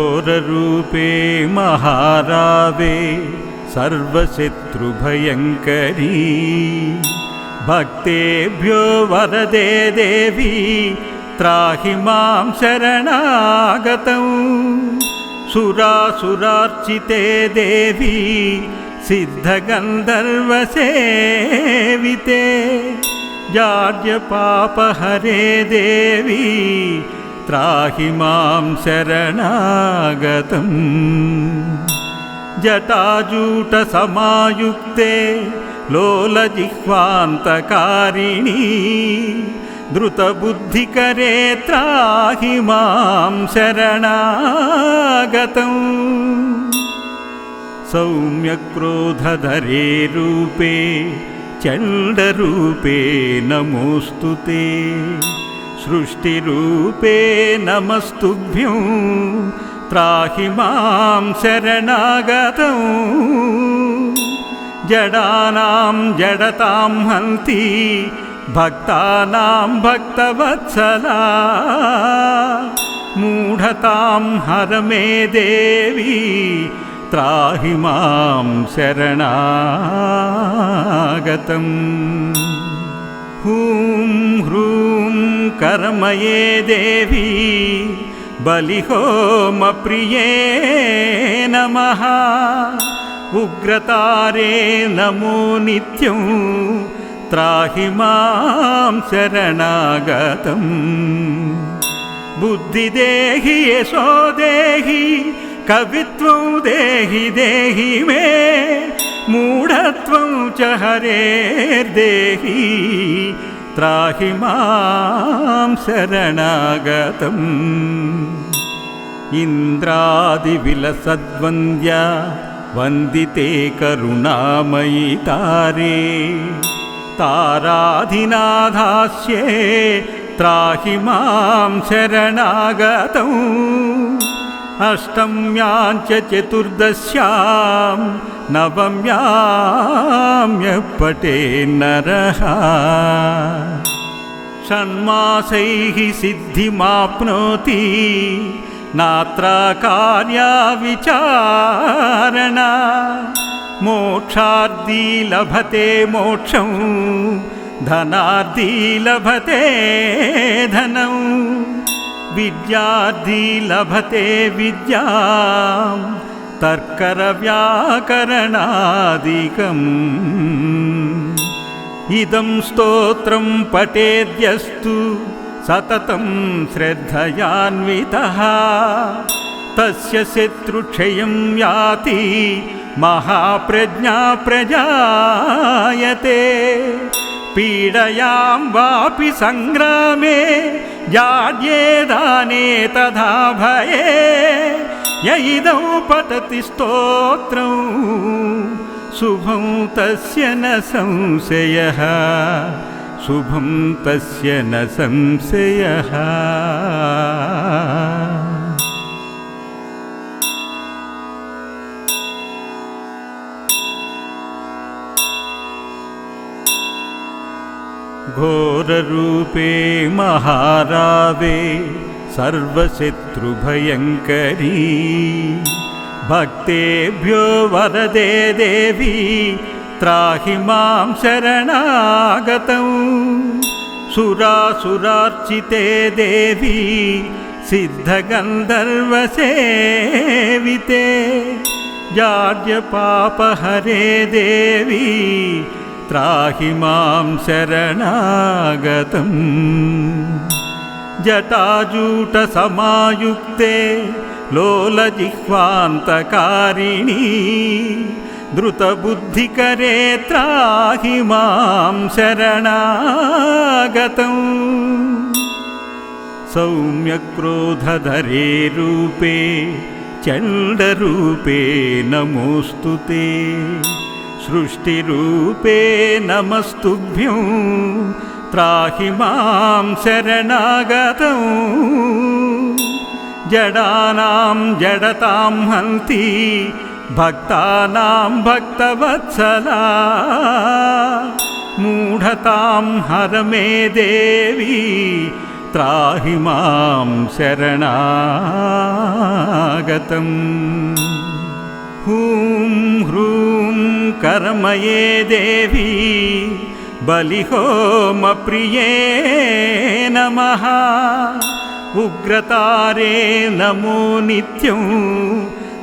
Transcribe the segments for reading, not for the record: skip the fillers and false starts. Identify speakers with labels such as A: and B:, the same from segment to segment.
A: घोररूपे महारावे सर्वशत्रुभयङ्करी भक्तेभ्यो वरदे देवी त्राहि मां शरणागतं सुरासुरार्चिते देवी सिद्धगन्धर्वसेविते जाड्यपापहरे देवी त्राहि मां शरणागतम् जटाजूटसमायुक्ते लोलजिह्वान्तकारिणी द्रुतबुद्धिकरे त्राहि मां शरणागतम् सौम्यक्रोधधरे रूपे चण्डरूपे नमोऽस्तु ते सृष्टिरूपे नमस्तुभ्यं त्राहि मां शरणागतं जडानां जडतां हन्ति भक्तानां भक्तवत्सला मूढतां हर मे देवी त्राहि मां शरणागतम् हूं ह्रूं कर्मये देवी बलिहोमप्रिये नमः उग्रतारे नमो नित्यं त्राहि मां शरणागतम् बुद्धिदेहि यशो देहि कवित्वं देहि देहि मे मूढत्वं च हरेर्देहि त्राहि मां शरणागतम् इन्द्रादिविलसद्वन्द्या वन्दिते करुणामयि तारे ताराधिनाथास्ये त्राहि मां शरणागतम् अष्टम्यां च चतुर्दश्यां नवम्यां यः पठेन्नरः षण्मासैः सिद्धिमाप्नोति नात्र कार्या विचारणा मोक्षार्थी लभते मोक्षं धनार्थी लभते धनं विद्यार्थी लभते विद्यां तर्करव्याकरणादिकम् इदं स्तोत्रं पठेद्यस्तु सततं श्रद्धयान्वितः तस्य शत्रुक्षयं याति महाप्रज्ञा प्रजायते पीडयां वापि संग्रामे जाड्ये दाने तथा भये य इदं पठति स्तोत्रं शुभं तस्य न संशयः शुभं तस्य न संशयः घोररूपे महारावे सर्वशत्रुभयङ्करी भक्तेभ्यो वरदे देवी त्राहि मां शरणागतं सुरासुरार्चिते देवी सिद्धगन्धर्वसेविते जाड्यपापहरे देवी त्राहि मां शरणागतम् जटाजूटसमायुक्ते लोलजिह्वान्तकारिणी द्रुतबुद्धिकरे त्राहि मां शरणागतम् सौम्यक्रोधधरे रूपे चण्डरूपे नमोऽस्तु ते सृष्टिरूपे नमस्तुभ्यं त्राहि मां शरणागतं जडानां जडतां हन्ति भक्तानां भक्तवत्सला मूढतां हर मे देवी त्राहि मां शरणागतम् हूं ह्रूं कर्मये देवी बलिहोमप्रिये नमः उग्रतारे नमो नित्यं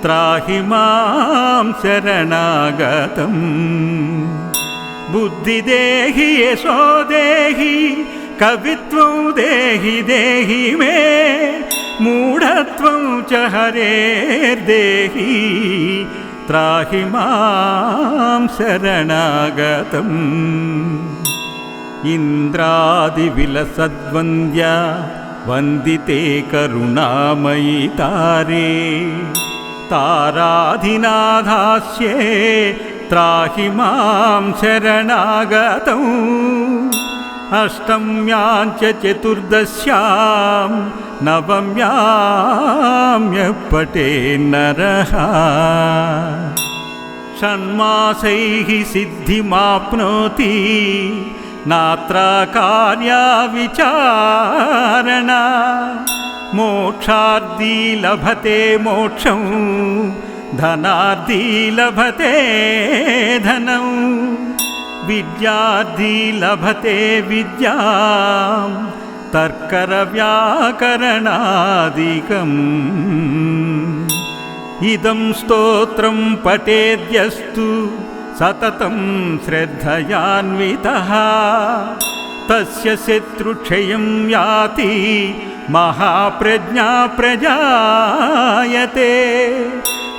A: त्राहि मां शरणागतम् बुद्धि देहि यशो देहि कवित्वं देहि देहि मे मूढत्वं च हरेर्देहि त्राहि मां शरणागतम् इन्द्रादिविलसद्वन्द्या वन्दिते करुणामयि तारे ताराधिनाथास्ये त्राहि मां शरणागतम् अष्टम्यां च चतुर्दश्यां नवम्यां यः पठेन्नरः षण्मासैः सिद्धिमाप्नोति नात्र कार्या विचारणा मोक्षार्थी लभते मोक्षं धनार्थी लभते धनं विद्यार्थी लभते विद्यां तर्करव्याकरणादिकम् इदं स्तोत्रं पठेद्यस्तु सततं श्रद्धयान्वितः तस्य शत्रुक्षयं याति महाप्रज्ञा प्रजायते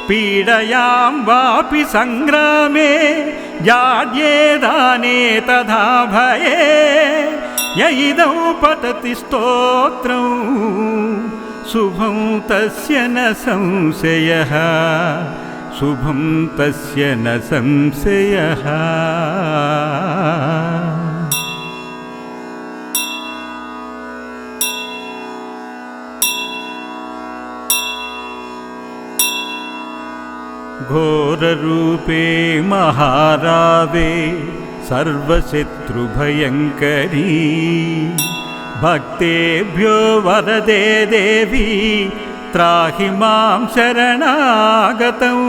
A: पीडयां वापि संग्रामे जाड्येदाने तथा भये य इदं पठति स्तोत्रं शुभं तस्य न संशयः शुभं तस्य न संशयः। घोररूपे महारावे सर्वशत्रुभयङ्करी भक्तेभ्यो वरदे देवी त्राहि मां शरणागतं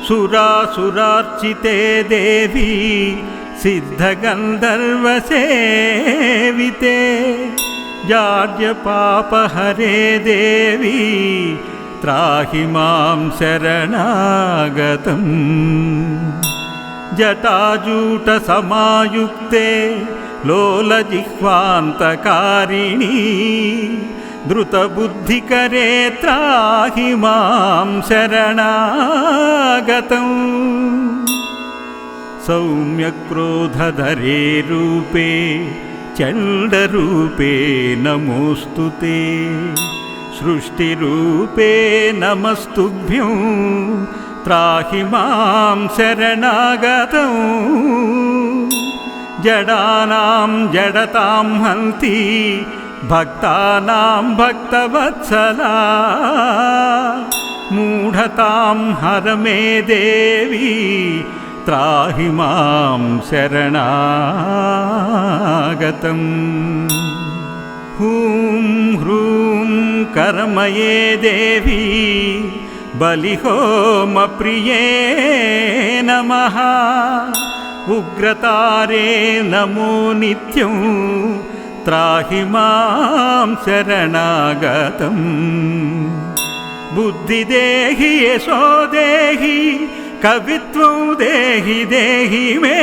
A: सुरासुरार्चिते देवी सिद्धगन्धर्वसेविते जाड्यपापहरे देवी त्राहि मां शरणागतम् जटाजूटसमायुक्ते लोलजिह्वान्तकारिणी द्रुतबुद्धिकरे त्राहि मां शरणागतम् सौम्यक्रोधधरे रूपे चण्डरूपे नमोऽस्तु ते सृष्टिरूपे नमस्तुभ्यं त्राहि मां शरणागतम् जडानां जडतां हन्ति भक्तानां भक्तवत्सला मूढतां हर मे देवी त्राहि मां शरणागतम् हूं ह्रूं कर्मये देवी बलिहोमप्रिये नमः उग्रतारे नमो नित्यं त्राहि मां शरणागतम् बुद्धि देहि यशो देहि कवित्वं देहि देहि मे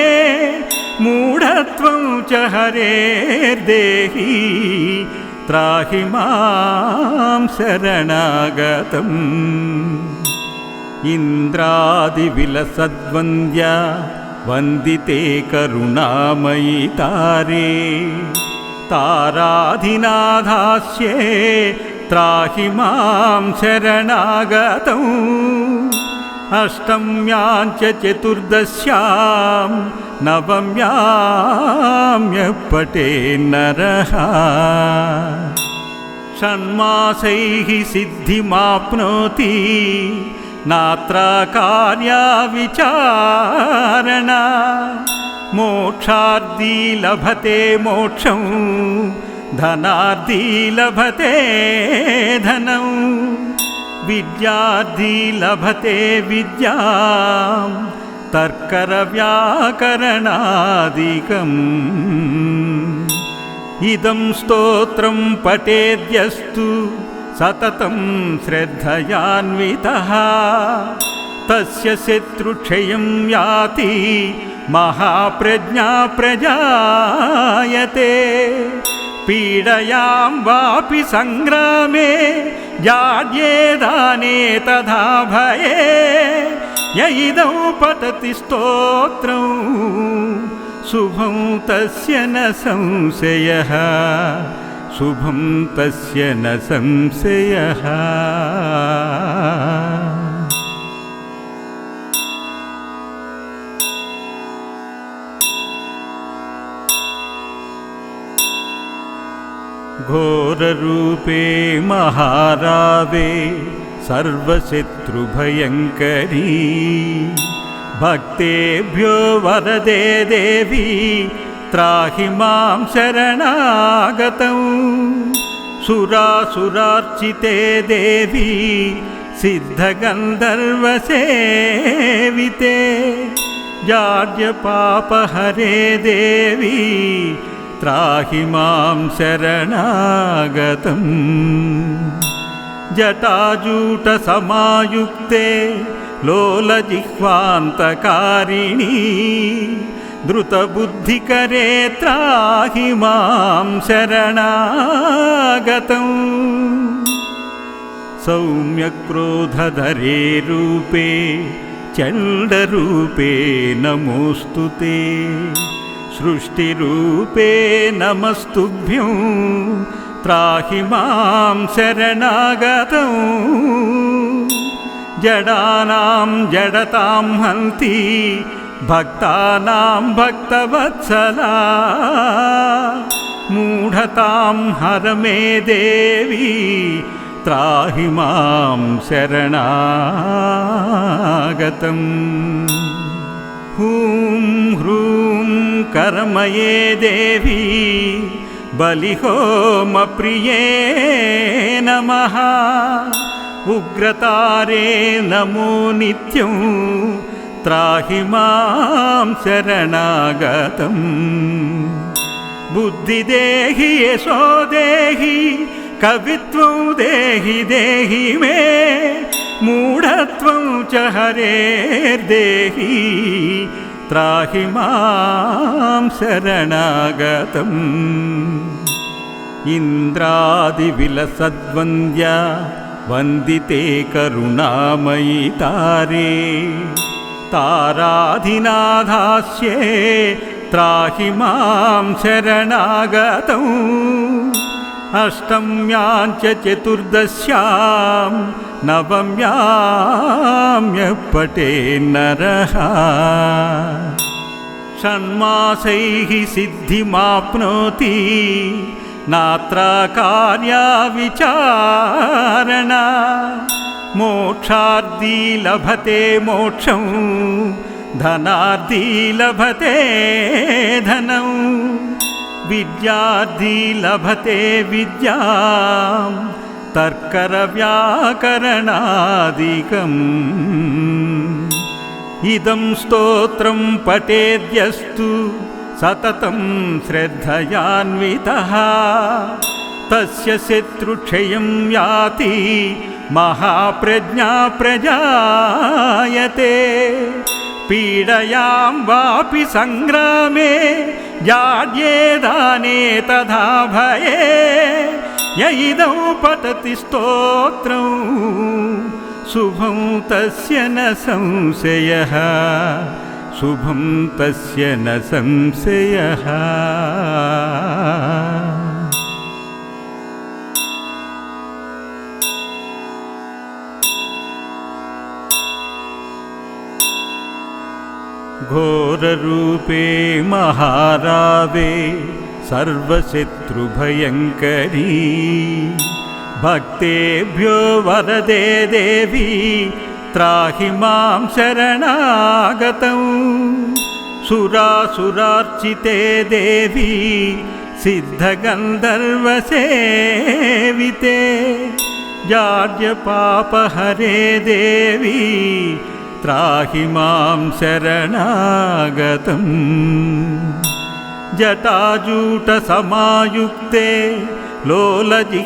A: मूढत्वं च हरेर्देहि त्राहि मां शरणागतम् इन्द्रादिविलसद्वन्द्या वन्दिते करुणामयि तारे ताराधिनाथास्ये त्राहि मां शरणागतम् अष्टम्यां च चतुर्दश्यां नवम्यां यः पठेन्नरः षण्मासैः सिद्धिमाप्नोति नात्र कार्या विचारणा मोक्षार्थी लभते मोक्षं धनार्थी लभते धनं विद्यार्थी लभते विद्यां तर्करव्याकरणादिकम् इदं स्तोत्रं पठेद्यस्तु सततं श्रद्धयान्वितः तस्य शत्रुक्षयं याति महाप्रज्ञा प्रजायते पीडयां वापि संग्रामे जाड्येदाने तथा भये य इदं पठति स्तोत्रं शुभं तस्य न संशयः शुभं तस्य न संशयः। घोररूपे महारावे सर्वशत्रुभयङ्करी भक्तेभ्यो वरदे देवी त्राहि मां शरणागतं सुरासुरार्चिते देवी सिद्धगन्धर्वसेविते जाड्यपापहरे देवी त्राहि मां शरणागतम् जटाजूटसमायुक्ते लोलजिह्वान्तकारिणी द्रुतबुद्धिकरे त्राहि मां शरणागतम् सौम्यक्रोधधरे रूपे चण्डरूपे नमोऽस्तु ते सृष्टिरूपे नमस्तुभ्यं त्राहि मां शरणागतम् जडानां जडतां हन्ति भक्तानां भक्तवत्सला मूढतां हर मे देवी त्राहि मां शरणागतम् हूं ह्रूं कर्मये देवी बलिहोमप्रिये नमः उग्रतारे नमो नित्यं त्राहि मां शरणागतम् बुद्धि देहि यशो देहि कवित्वं देहि देहि मे मूढत्वं च हरेर्देहि त्राहि मां शरणागतम् इन्द्रादिविलसद्वन्द्या वन्दिते करुणामयि तारे ताराधिनाथास्ये त्राहि मां शरणागतम् अष्टम्यां च चतुर्दश्यां नवम्यां यः पठेन्नरः षण्मासैः सिद्धिमाप्नोति नात्र कार्या विचारणा मोक्षार्थी लभते मोक्षं धनार्थी लभते धनं विद्यार्थी लभते विद्यां तर्करव्याकरणादिकम् इदं स्तोत्रं पठेद्यस्तु सततं श्रद्धयान्वितः तस्य शत्रुक्षयं याति महाप्रज्ञा प्रजायते पीडयां वापि संग्रामे जाड्येदाने तथा भये य इदं पठति स्तोत्रं शुभं तस्य न संशयः शुभं तस्य न संशयः। घोररूपे महारावे सर्वशत्रुभयङ्करी भक्तेभ्यो वरदे देवी त्राहि मां शरणागतं सुरासुरार्चिते देवी सिद्धगन्धर्वसेविते जाड्यपापहरे देवी त्राहि मां शरणागतम् जटाजूटसमायुक्ते लोलजिह्वान्तकारिणी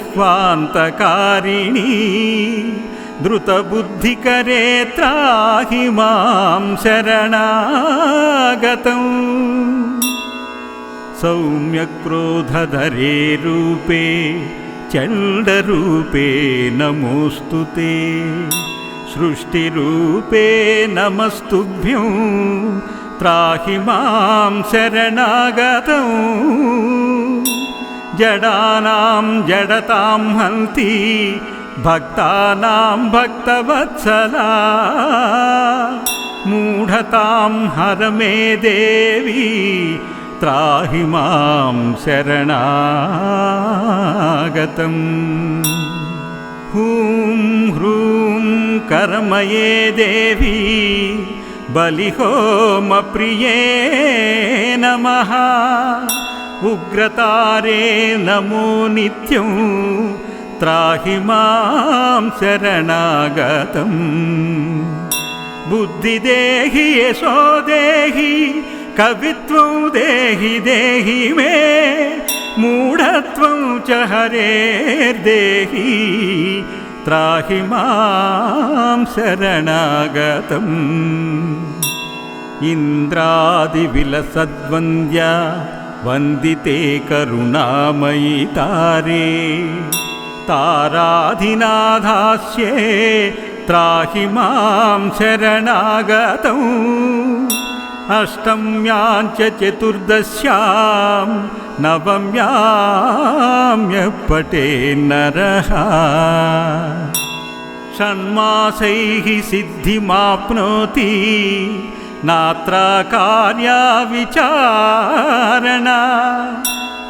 A: द्रुतबुद्धिकरे त्राहि मां शरणागतम् सौम्यक्रोधधरे रूपे चण्डरूपे नमोऽस्तु ते सृष्टिरूपे नमस्तुभ्यं त्राहि मां शरणागतम् जडानां जडतां हन्ति भक्तानां भक्तवत्सला मूढतां हर मे देवी त्राहि मां शरणागतम् हूं ह्रूं कर्मये देवी बलिहोमप्रिये नमः उग्रतारे नमो नित्यं त्राहि मां शरणागतम् बुद्धिदेहि यशो देहि कवित्वं देहि देहि मे मूढत्वं च हरेर्देहि त्राहि मां शरणागतम् इन्द्रादिविलसद्वन्द्या वन्दिते करुणामयि तारे ताराधिनाथास्ये त्राहि मां शरणागतम् अष्टम्यां च चतुर्दश्यां नवम्यां यः पठेन्नरः षण्मासैः सिद्धिमाप्नोति नात्र कार्या विचारणा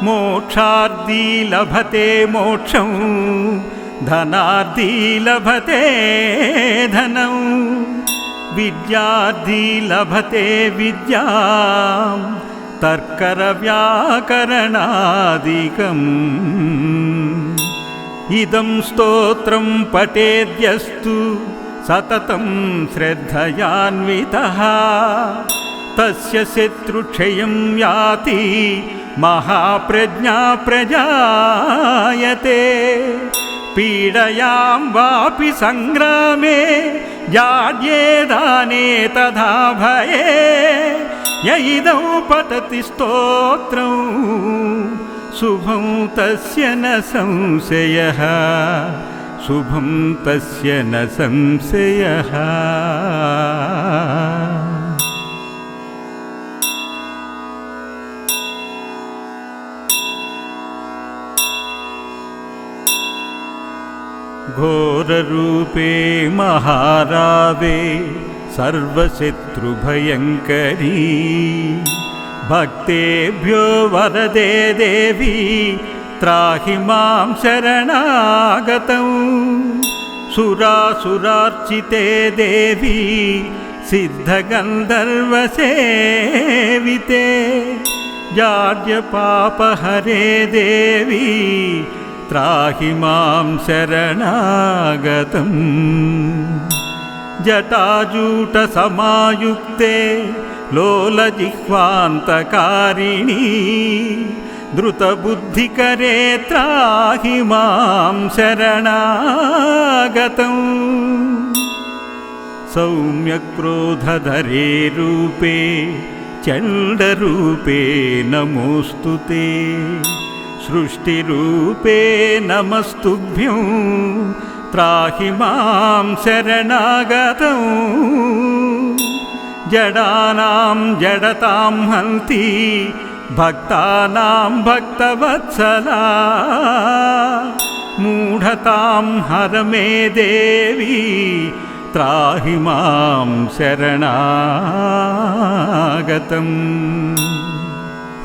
A: मोक्षार्थी लभते मोक्षं धनार्थी लभते धनं विद्यार्थी लभते विद्यां तर्करव्याकरणादिकम् इदं स्तोत्रं पठेद्यस्तु सततं श्रद्धयान्वितः तस्य शत्रुक्षयं याति महाप्रज्ञा प्रजायते पीडयां वापि संग्रामे जाड्ये दाने तथा भये य इदं पठति स्तोत्रं शुभं तस्य न संशयः शुभं तस्य न संशयः घोररूपे महारावे सर्वशत्रुभयङ्करी भक्तेभ्यो वरदे देवी त्राहि मां शरणागतम् सुरासुरार्चिते देवी सिद्धगन्धर्वसेविते जाड्यपापहरे देवी त्राहि मां शरणागतम् जटाजूटसमायुक्ते लोलजिह्वान्तकारिणी द्रुतबुद्धिकरे त्राहि मां शरणागतम् सौम्यक्रोधधरे रूपे चण्डरूपे नमोऽस्तु ते सृष्टिरूपे नमस्तुभ्यं त्राहि मां शरणागतम् जडानां जडतां हन्ति भक्तानां भक्तवत्सला मूढतां हर मे देवी त्राहि मां शरणागतम्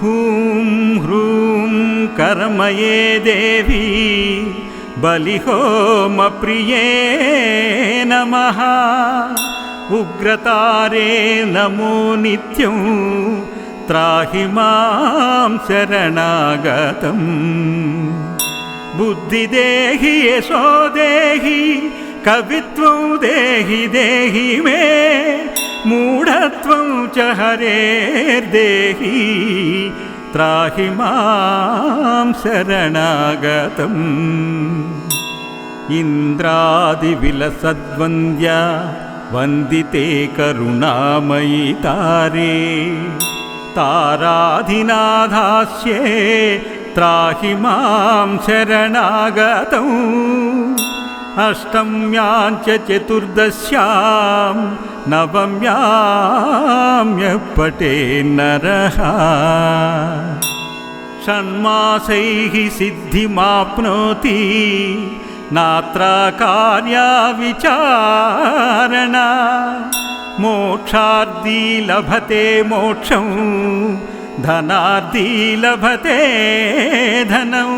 A: हूं ह्रूं कर्मये देवी बलिहोमप्रिये नमः उग्रतारे नमो नित्यं त्राहि मां शरणागतम् बुद्धि देहि यशो देहि कवित्वं देहि देहि मे मूढत्वं च हरेर्देहि त्राहि मां शरणागतम् इन्द्रादिविलसद्वन्द्या वन्दिते करुणामयि तारे ताराधिनाथास्ये त्राहि मां शरणागतम् अष्टम्यां च चतुर्दश्यां नवम्यां यः पठेन्नरः षण्मासैः सिद्धिमाप्नोति नात्र कार्या विचारणा मोक्षार्थी लभते मोक्षं धनार्थी लभते धनं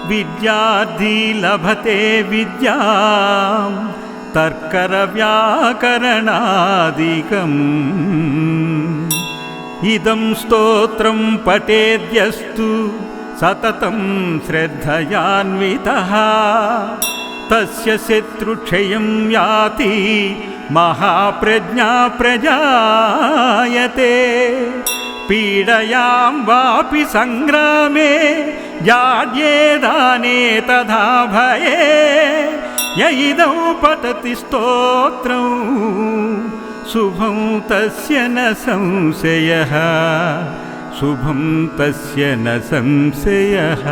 A: विद्यार्थी लभते विद्यां तर्करव्याकरणादिकम् इदं स्तोत्रं पठेद्यस्तु सततं श्रद्धयान्वितः तस्य शत्रुक्षयं याति महाप्रज्ञा प्रजायते पीडयां वापि संग्रामे जाड्येदाने तथा भये य इदं पठति स्तोत्रं शुभं तस्य न संशयः शुभं तस्य न संशयः।